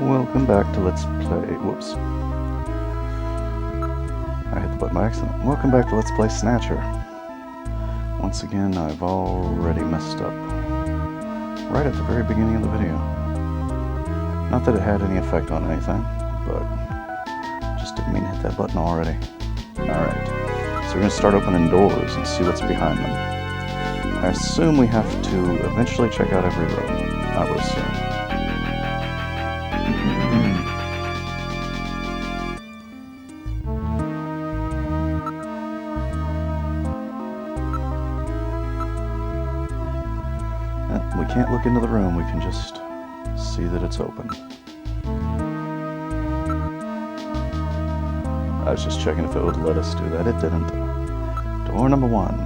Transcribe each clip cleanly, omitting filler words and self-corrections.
Welcome back to Let's Play. Whoops. I hit the button by accident. Welcome back to Let's Play Snatcher. Once again, I've already messed up. Right at the very beginning of the video. Not that it had any effect on anything, but just didn't mean to hit that button already. Alright, so we're going to start opening doors and see what's behind them. I assume we have to eventually check out every room. I would assume. We can't look into the room, we can just see that it's open. I was just checking if it would let us do that. It didn't. Door number 1.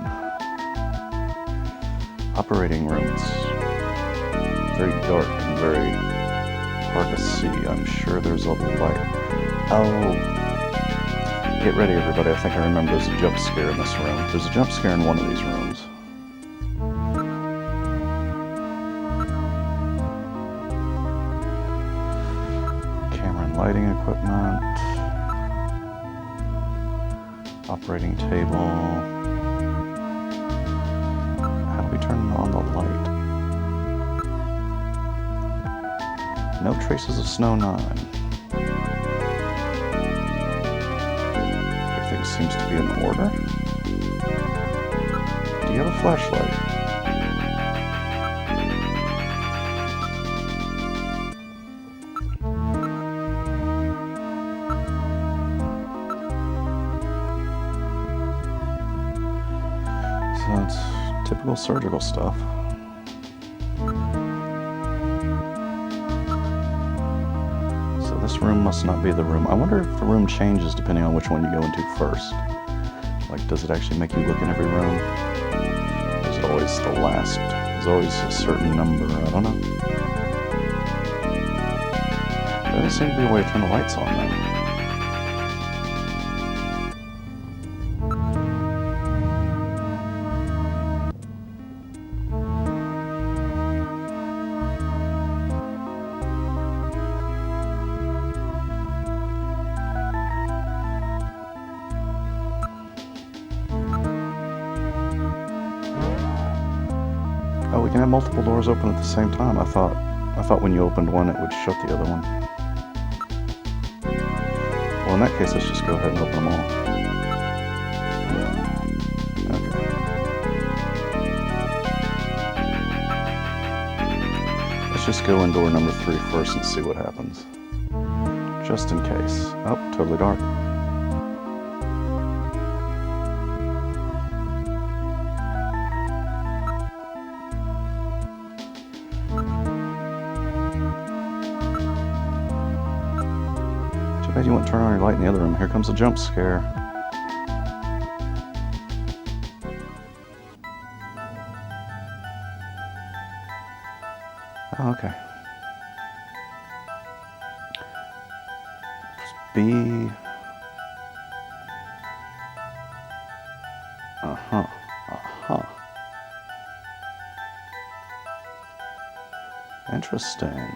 Operating rooms. Very dark and very hard to see. I'm sure there's a light. Oh. Get ready, everybody. I think I remember there's a jump scare in this room. There's a jump scare in one of these rooms. Lighting equipment, operating table. How do we turn on the light? No traces of Snow 9. Everything seems to be in order. Do you have a flashlight? That's typical surgical stuff. So this room must not be the room. I wonder if the room changes depending on which one you go into first. Like, does it actually make you look in every room? Or is it always the last? There's always a certain number. I don't know. There doesn't seem to be a way to turn the lights on though. Oh, we can have multiple doors open at the same time. I thought when you opened one, it would shut the other one. Well, in that case, let's just go ahead and open them all. Okay. Let's just go in door number 3 first and see what happens. Just in case. Oh, totally dark. Too bad you wouldn't turn on your light in the other room. Here comes a jump scare. Oh, okay. B. Uh-huh. Uh-huh. Interesting.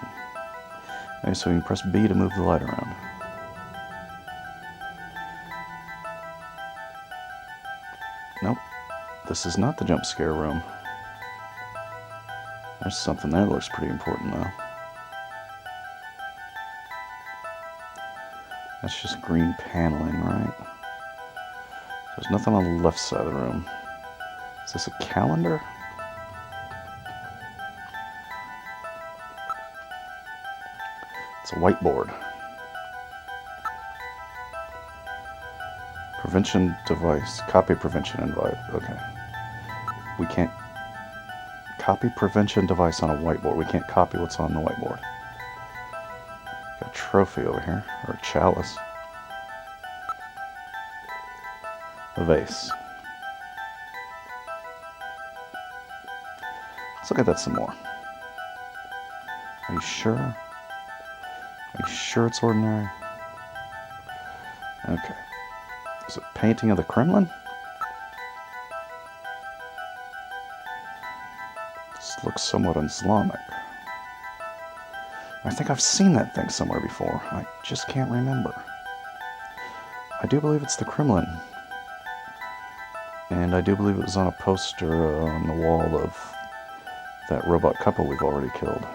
Okay, so you can press B to move the light around. Nope. This is not the jump scare room. There's something there that looks pretty important, though. That's just green paneling, right? There's nothing on the left side of the room. Is this a calendar? It's a whiteboard. Prevention device. Copy prevention invite. Okay. We can't copy prevention device on a whiteboard. We can't copy what's on the whiteboard. Got a trophy over here, or a chalice. A vase. Let's look at that some more. Are you sure? Are you sure it's ordinary? Okay. Is it a painting of the Kremlin? This looks somewhat Islamic. I think I've seen that thing somewhere before. I just can't remember. I do believe it's the Kremlin. And I do believe it was on a poster on the wall of that robot couple we've already killed.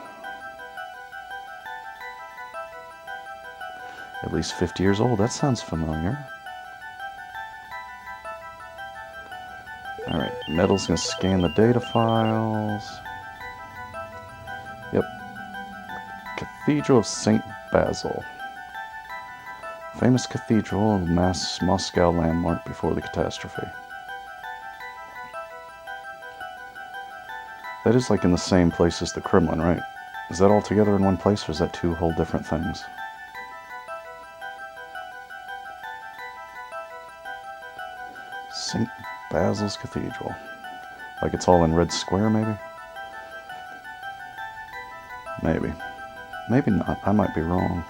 At least 50 years old. That sounds familiar. Alright, Metal's gonna scan the data files. Yep. Cathedral of St. Basil. Famous cathedral, a Moscow landmark before the catastrophe. That is like in the same place as the Kremlin, right? Is that all together in one place, or is that two whole different things? St. Basil's Cathedral. Like it's all in Red Square, maybe? Maybe. Maybe not. I might be wrong.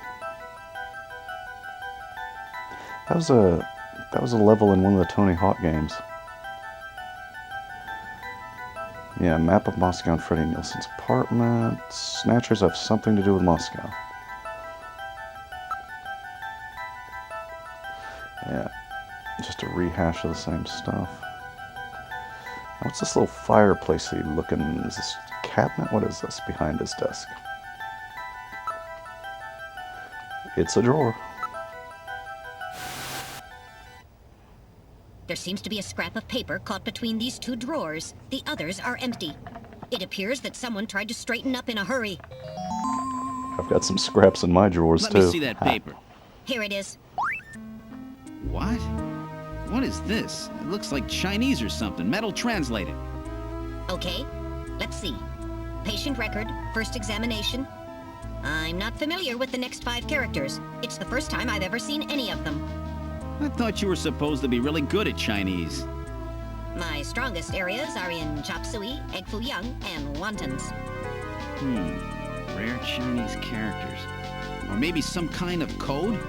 That was a level in one of the Tony Hawk games. Yeah, map of Moscow and Freddie Nielsen's apartment. Snatchers have something to do with Moscow. Yeah, just a rehash of the same stuff. What's this little fireplacey looking? Is this a cabinet? What is this behind his desk? It's a drawer. There seems to be a scrap of paper caught between these two drawers. The others are empty. It appears that someone tried to straighten up in a hurry. I've got some scraps in my drawers, too. Let me see that paper. Here it is. What? What is this? It looks like Chinese or something. Metal translated. Okay, let's see. Patient record, first examination. I'm not familiar with the next 5 characters. It's the first time I've ever seen any of them. I thought you were supposed to be really good at Chinese. My strongest areas are in chop suey, egg foo young, and wontons. Rare Chinese characters. Or maybe some kind of code?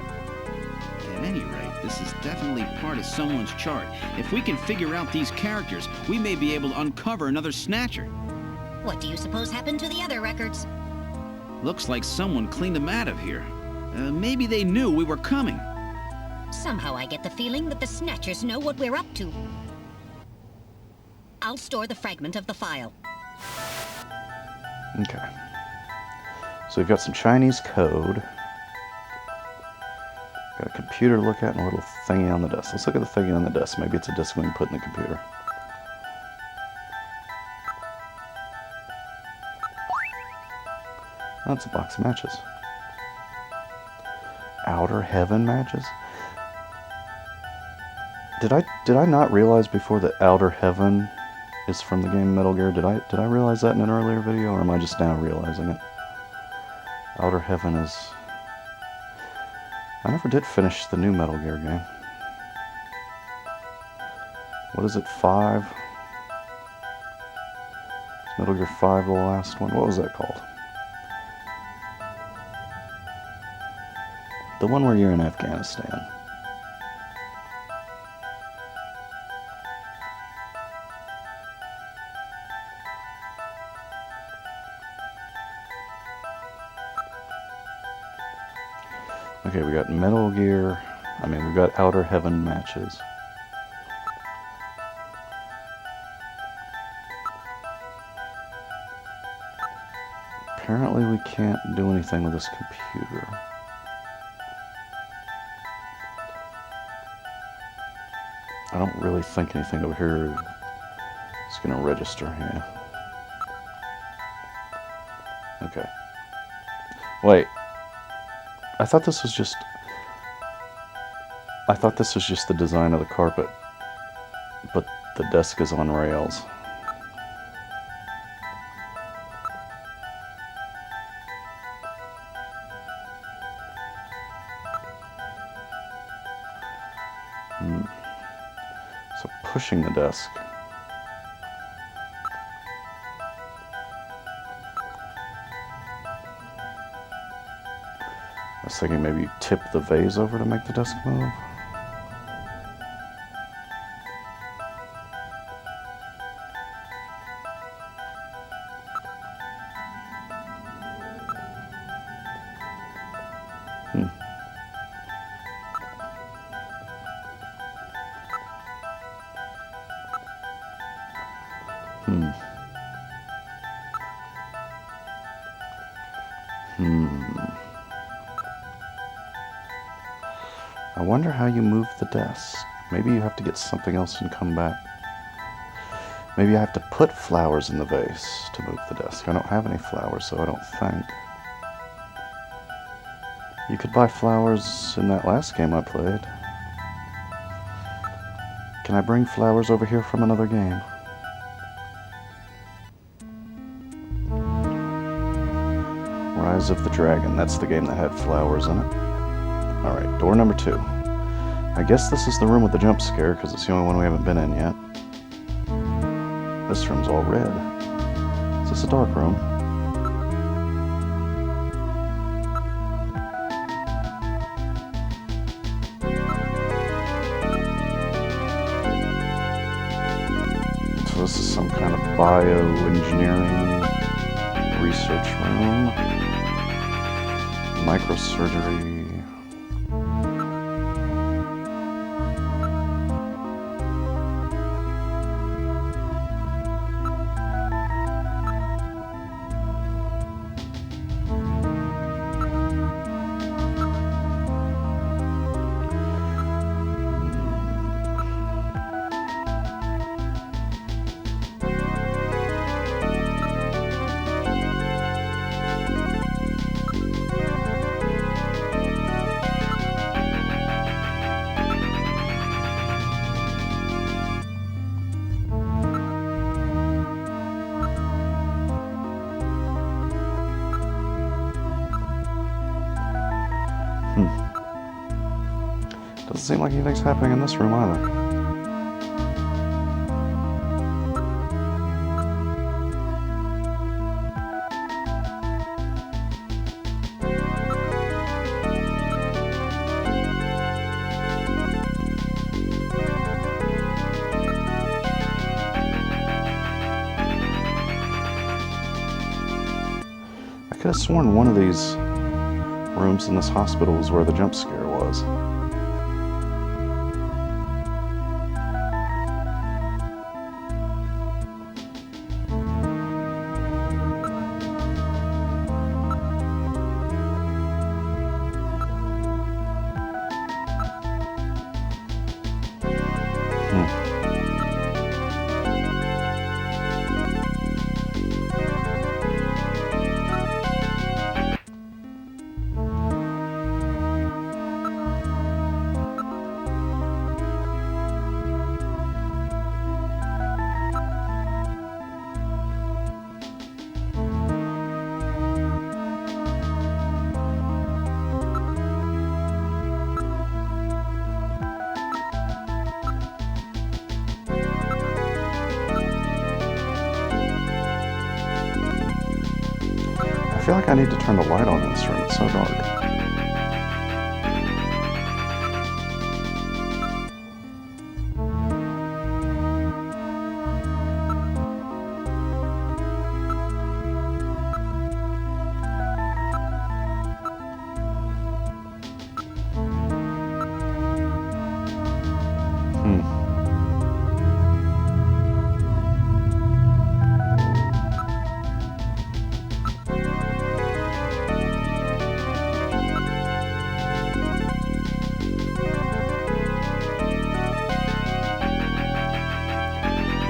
At any rate, this is definitely part of someone's chart. If we can figure out these characters, we may be able to uncover another Snatcher. What do you suppose happened to the other records? Looks like someone cleaned them out of here. Maybe they knew we were coming. Somehow I get the feeling that the Snatchers know what we're up to. I'll store the fragment of the file. Okay. So we've got some Chinese code. Got a computer to look at and a little thingy on the desk. Let's look at the thingy on the desk. Maybe it's a disk we can put in the computer. Oh, it's a box of matches. Outer Heaven matches? Did I not realize before that Outer Heaven is from the game Metal Gear? Did I realize that in an earlier video, or am I just now realizing it? Outer Heaven is... I never did finish the new Metal Gear game. What is it, 5? Is Metal Gear 5 the last one? What was that called? The one where you're in Afghanistan. Okay, we got Metal Gear, we've got Outer Heaven matches. Apparently we can't do anything with this computer. I don't really think anything over here is going to register, yeah. Okay. Wait. I thought this was just the design of the carpet, but the desk is on rails. So pushing the desk. I was thinking maybe you tip the vase over to make the desk move. I wonder how you move the desk. Maybe you have to get something else and come back. Maybe I have to put flowers in the vase to move the desk. I don't have any flowers, so I don't think. You could buy flowers in that last game I played. Can I bring flowers over here from another game? Rise of the Dragon. That's the game that had flowers in it. Alright, door number 2. I guess this is the room with the jump scare, because it's the only one we haven't been in yet. This room's all red. Is this a dark room? So this is some kind of bioengineering research room. Microsurgery. Doesn't seem like anything's happening in this room either. I could have sworn one of these rooms in this hospital was where the jump scare was. I feel like I need to turn the light on in this room. It's so dark.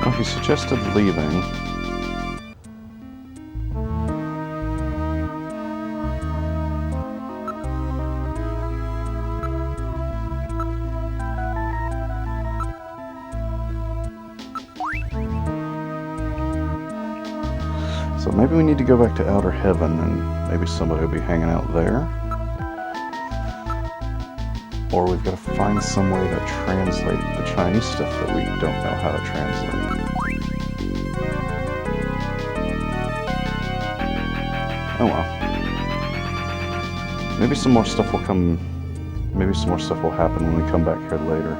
Well, he suggested leaving. So maybe we need to go back to Outer Heaven and maybe somebody will be hanging out there. Or we've got to find some way to translate the Chinese stuff that we don't know how to translate. Oh well. Maybe some more stuff will come... Maybe some more stuff will happen when we come back here later.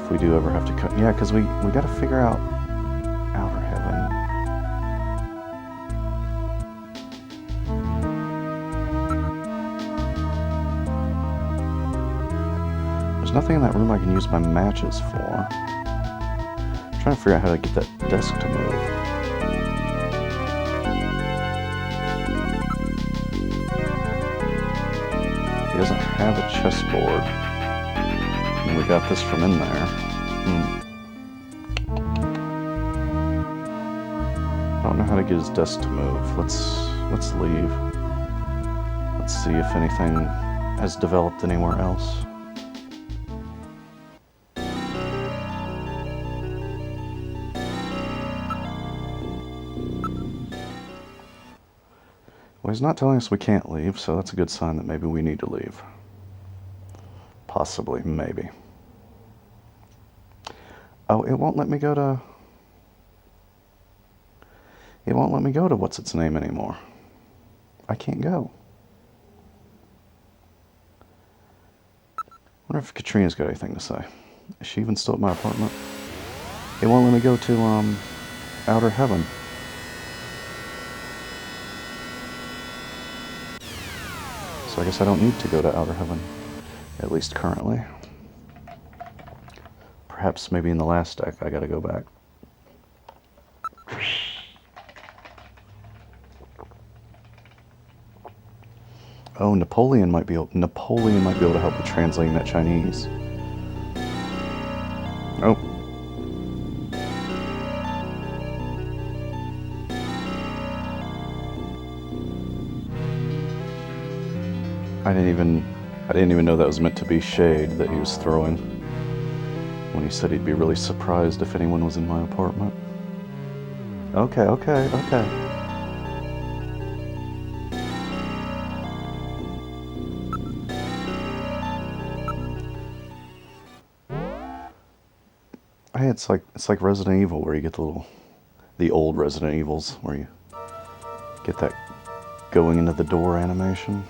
If we do ever have to cut... Yeah, because we got to figure out Outer Heaven. There's nothing in that room I can use my matches for. I'm trying to figure out how to get that desk to move. chessboard. And we got this from in there. I don't know how to get his desk to move. Let's leave. Let's see if anything has developed anywhere else. Well, he's not telling us we can't leave, so that's a good sign that maybe we need to leave. Possibly, maybe. Oh, it won't let me go to... It won't let me go to what's its name anymore. I can't go. Wonder if Katrina's got anything to say. Is she even still at my apartment? It won't let me go to, Outer Heaven. So I guess I don't need to go to Outer Heaven. At least currently. Perhaps maybe in the last deck I gotta go back. Oh, Napoleon might be able to help with translating that Chinese. Oh. I didn't even know that was meant to be shade that he was throwing when he said he'd be really surprised if anyone was in my apartment. Okay. Hey, it's like Resident Evil, where you get the old Resident Evils, where you get that going into the door animation.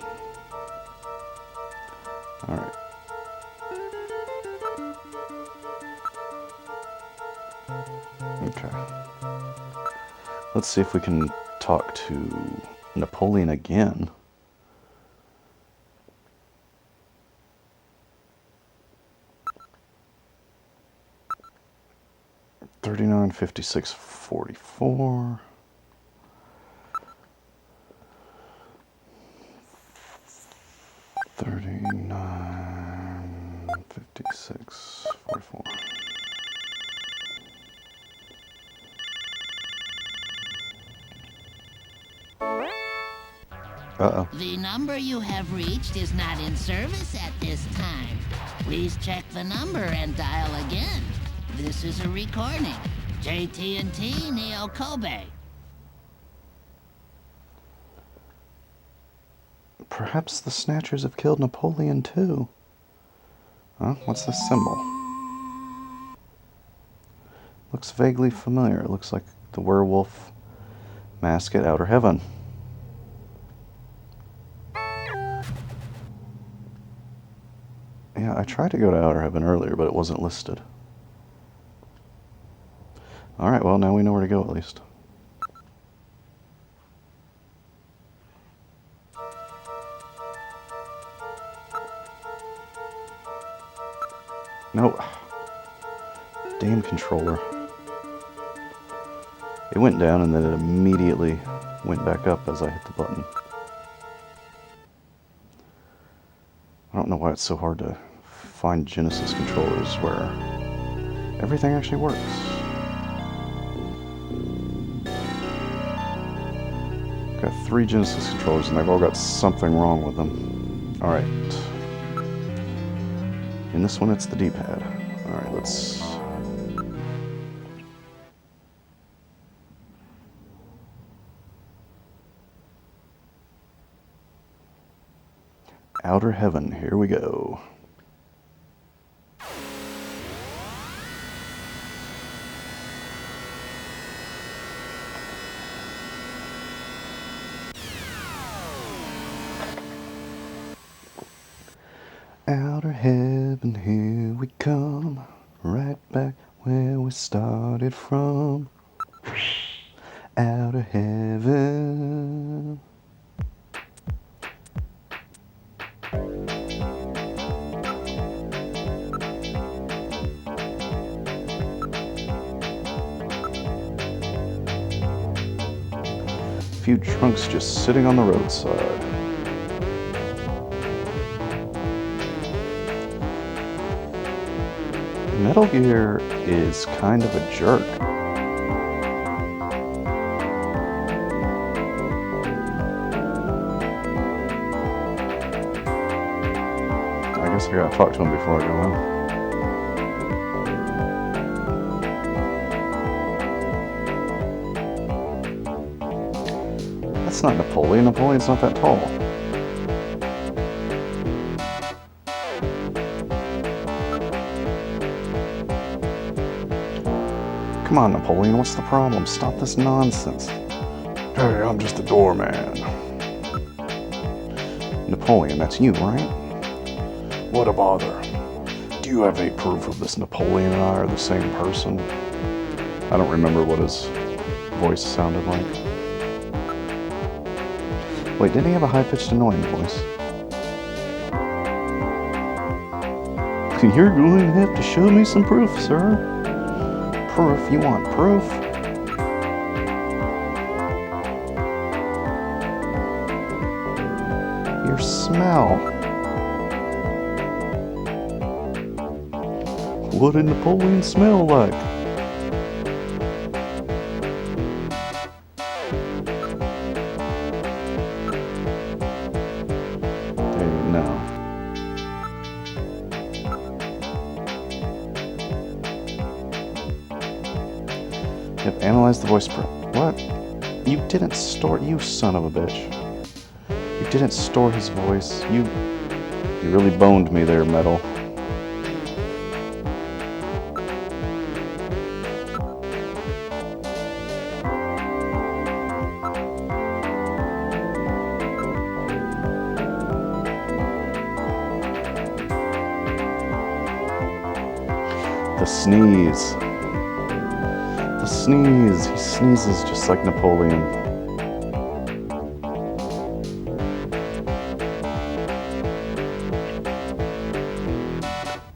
All right. Okay. Let's see if we can talk to Napoleon again. $39, $56, $44. $39, $56, $44. Uh-oh. The number you have reached is not in service at this time. Please check the number and dial again. This is a recording. JT&T Neo Kobe. Perhaps the Snatchers have killed Napoleon too. Huh? What's this symbol? Looks vaguely familiar. It looks like the werewolf mask at Outer Heaven. Yeah, I tried to go to Outer Heaven earlier, but it wasn't listed. Alright, well, now we know where to go at least. No. Damn controller. It went down and then it immediately went back up as I hit the button. I don't know why it's so hard to find Genesis controllers where everything actually works. Got 3 Genesis controllers and they've all got something wrong with them. Alright. In this one it's the D-pad. Alright, let's... Outer Heaven, here we go. Outer Heaven, here we come, right back where we started from. Outer Heaven. Few trunks just sitting on the roadside. Metal Gear is kind of a jerk. I guess I gotta talk to him before I go in. That's not Napoleon. Napoleon's not that tall. Come on, Napoleon, what's the problem? Stop this nonsense. Hey, I'm just a doorman. Napoleon, that's you, right? What a bother. Do you have any proof of this Napoleon and I are the same person? I don't remember what his voice sounded like. Wait, didn't he have a high-pitched annoying voice? You're going to have to show me some proof, sir. Proof? You want proof? Your smell. What did Napoleon smell like? Hey, no. Yep, analyze the voice. What? You didn't store. You son of a bitch. You didn't store his voice. You really boned me there, Metal. The sneeze. The sneeze. He sneezes just like Napoleon.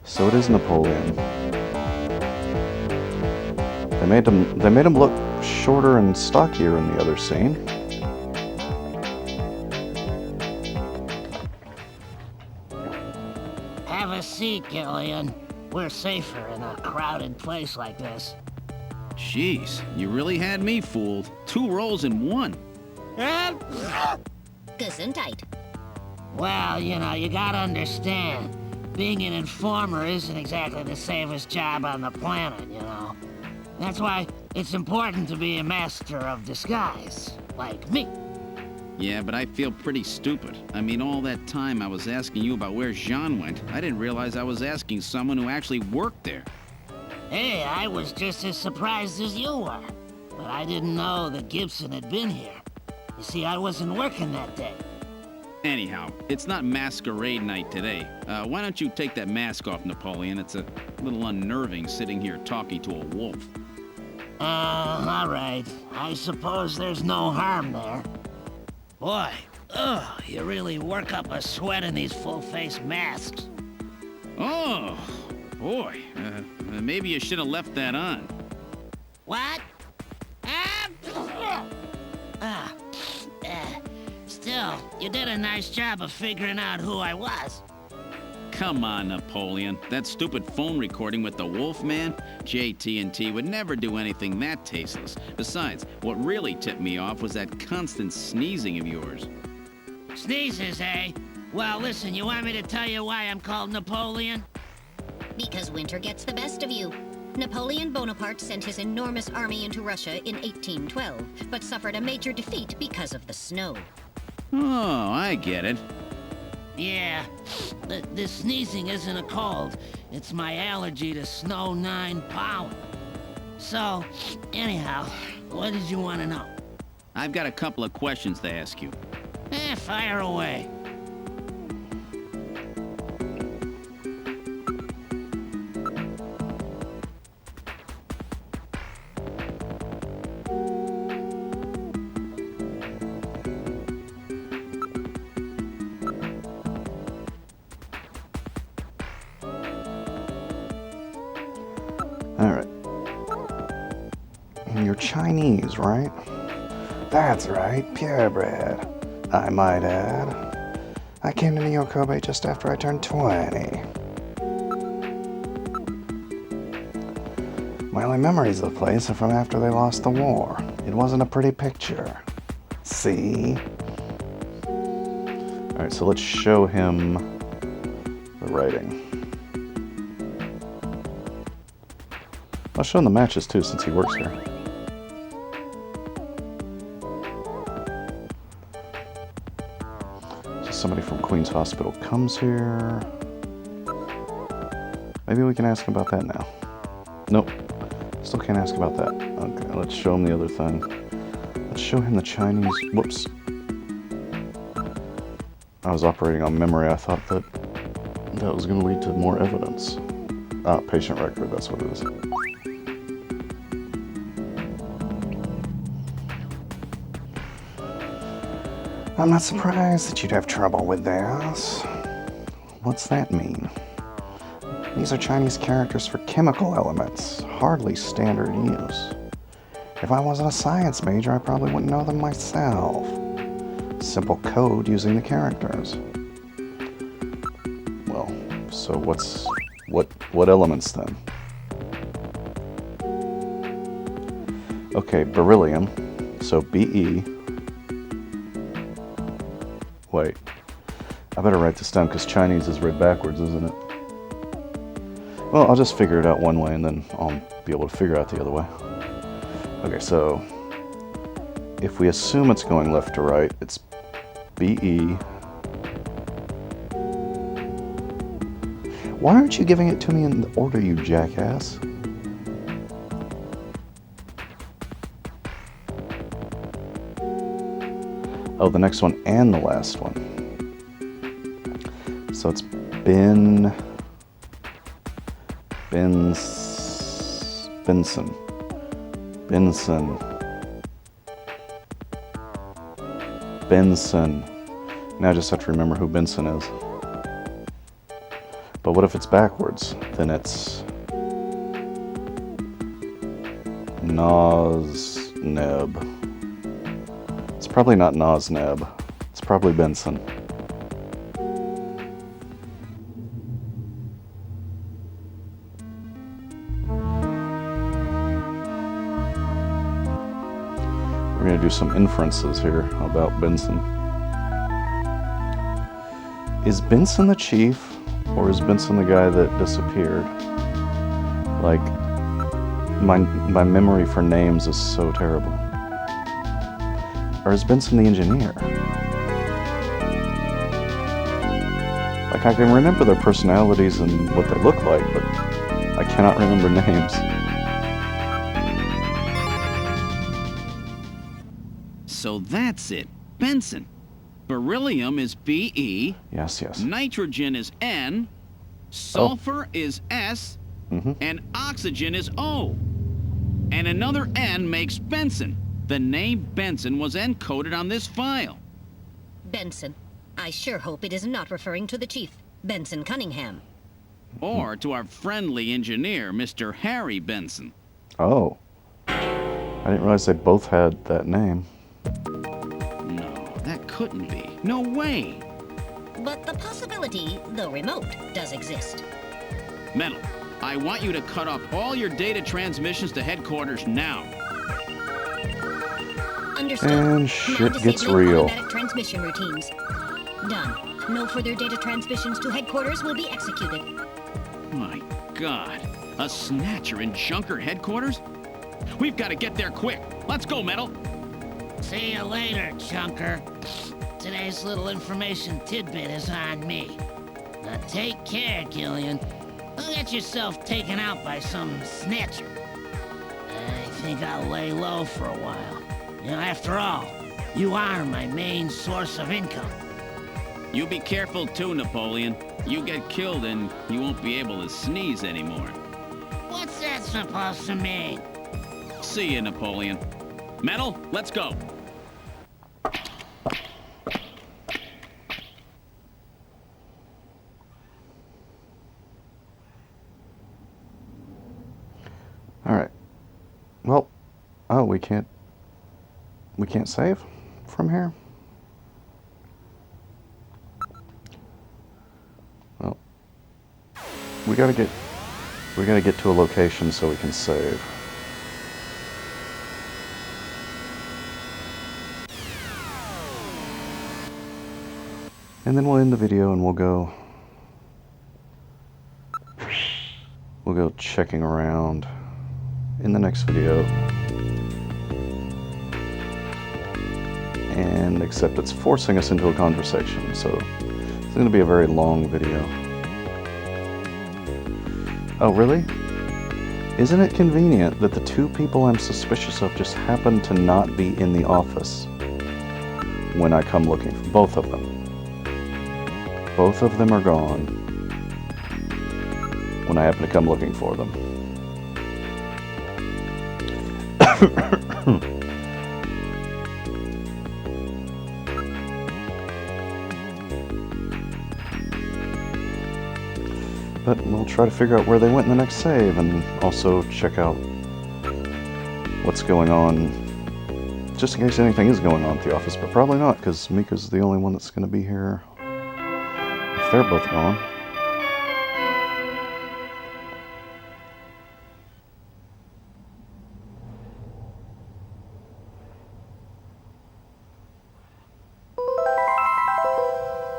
So it is Napoleon. They made him look shorter and stockier in the other scene. Have a seat, Gillian. We're safer in a crowded place like this. Jeez, you really had me fooled. 2 roles in 1. Gesundheit. Well, you know, you gotta understand. Being an informer isn't exactly the safest job on the planet, you know. That's why it's important to be a master of disguise, like me. Yeah, but I feel pretty stupid. I mean, all that time I was asking you about where Jean went, I didn't realize I was asking someone who actually worked there. Hey, I was just as surprised as you were. But I didn't know that Gibson had been here. You see, I wasn't working that day. Anyhow, it's not masquerade night today. Why don't you take that mask off, Napoleon? It's a little unnerving sitting here talking to a wolf. All right. I suppose there's no harm there. Boy, you really work up a sweat in these full-face masks. Oh, boy. Maybe you should have left that on. What? Still, you did a nice job of figuring out who I was. Come on, Napoleon. That stupid phone recording with the Wolfman? JT&T would never do anything that tasteless. Besides, what really tipped me off was that constant sneezing of yours. Sneezes, eh? Well, listen, you want me to tell you why I'm called Napoleon? Because winter gets the best of you. Napoleon Bonaparte sent his enormous army into Russia in 1812, but suffered a major defeat because of the snow. Oh, I get it. Yeah, the sneezing isn't a cold. It's my allergy to snow 9 pollen. So, anyhow, what did you want to know? I've got a couple of questions to ask you. Fire away. Alright. You're Chinese, right? That's right, purebred, I might add. I came to New York just after I turned 20. My only memories of the place are from after they lost the war. It wasn't a pretty picture. See? Alright, so let's show him the writing. I'll show him the matches too, since he works here. So somebody from Queen's Hospital comes here. Maybe we can ask him about that now. Nope. Still can't ask about that. Okay, let's show him the other thing. Let's show him the Chinese... Whoops. I was operating on memory. I thought that that was going to lead to more evidence. Ah, patient record. That's what it is. I'm not surprised that you'd have trouble with this. What's that mean? These are Chinese characters for chemical elements, hardly standard use. If I wasn't a science major, I probably wouldn't know them myself. Simple code using the characters. Well, so what elements then? Okay, beryllium. So Be. Wait. I better write this down because Chinese is read backwards, isn't it? Well, I'll just figure it out one way and then I'll be able to figure out the other way. Okay, so if we assume it's going left to right, it's BE. Why aren't you giving it to me in the order, you jackass? Oh, the next one and the last one. So it's Benson. Now I just have to remember who Benson is. But what if it's backwards? Then it's Nozneb. It's probably not Nozneb. It's probably Benson. We're going to do some inferences here about Benson. Is Benson the chief, or is Benson the guy that disappeared? Like, my memory for names is so terrible. Or is Benson the engineer? Like, I can remember their personalities and what they look like, but I cannot remember names. So that's it. Benson. Beryllium is Be. Yes. Nitrogen is N. Sulfur is S. And oxygen is O. And another N makes Benson. The name Benson was encoded on this file. Benson. I sure hope it is not referring to the chief, Benson Cunningham. Or to our friendly engineer, Mr. Harry Benson. Oh. I didn't realize they both had that name. No, that couldn't be. No way. But the possibility, though remote, does exist. Metal, I want you to cut off all your data transmissions to headquarters now. Understood. And Now shit gets disabling real. automatic transmission routines. Done. No further data transmissions to headquarters will be executed. My God. A Snatcher in Junker headquarters? We've got to get there quick. Let's go, Metal. See you later, Chunker. Today's little information tidbit is on me. Now take care, Gillian. Don't get yourself taken out by some snatcher. I think I'll lay low for a while. You know, after all, you are my main source of income. You be careful too, Napoleon. You get killed and you won't be able to sneeze anymore. What's that supposed to mean? See you, Napoleon. Metal, let's go. Alright. Well, oh, we can't save from here? Well, we gotta get We gotta get to a location so we can save. And then we'll end the video and we'll go checking around in the next video. And except it's forcing us into a conversation, so it's going to be a very long video. Oh, really? Isn't it convenient that the two people I'm suspicious of just happen to not be in the office when I come looking for both of them? Both of them are gone when I happen to come looking for them. But we'll try to figure out where they went in the next save, and also check out what's going on, just in case anything is going on at the office, but probably not, because Mika's the only one that's going to be here if they're both gone.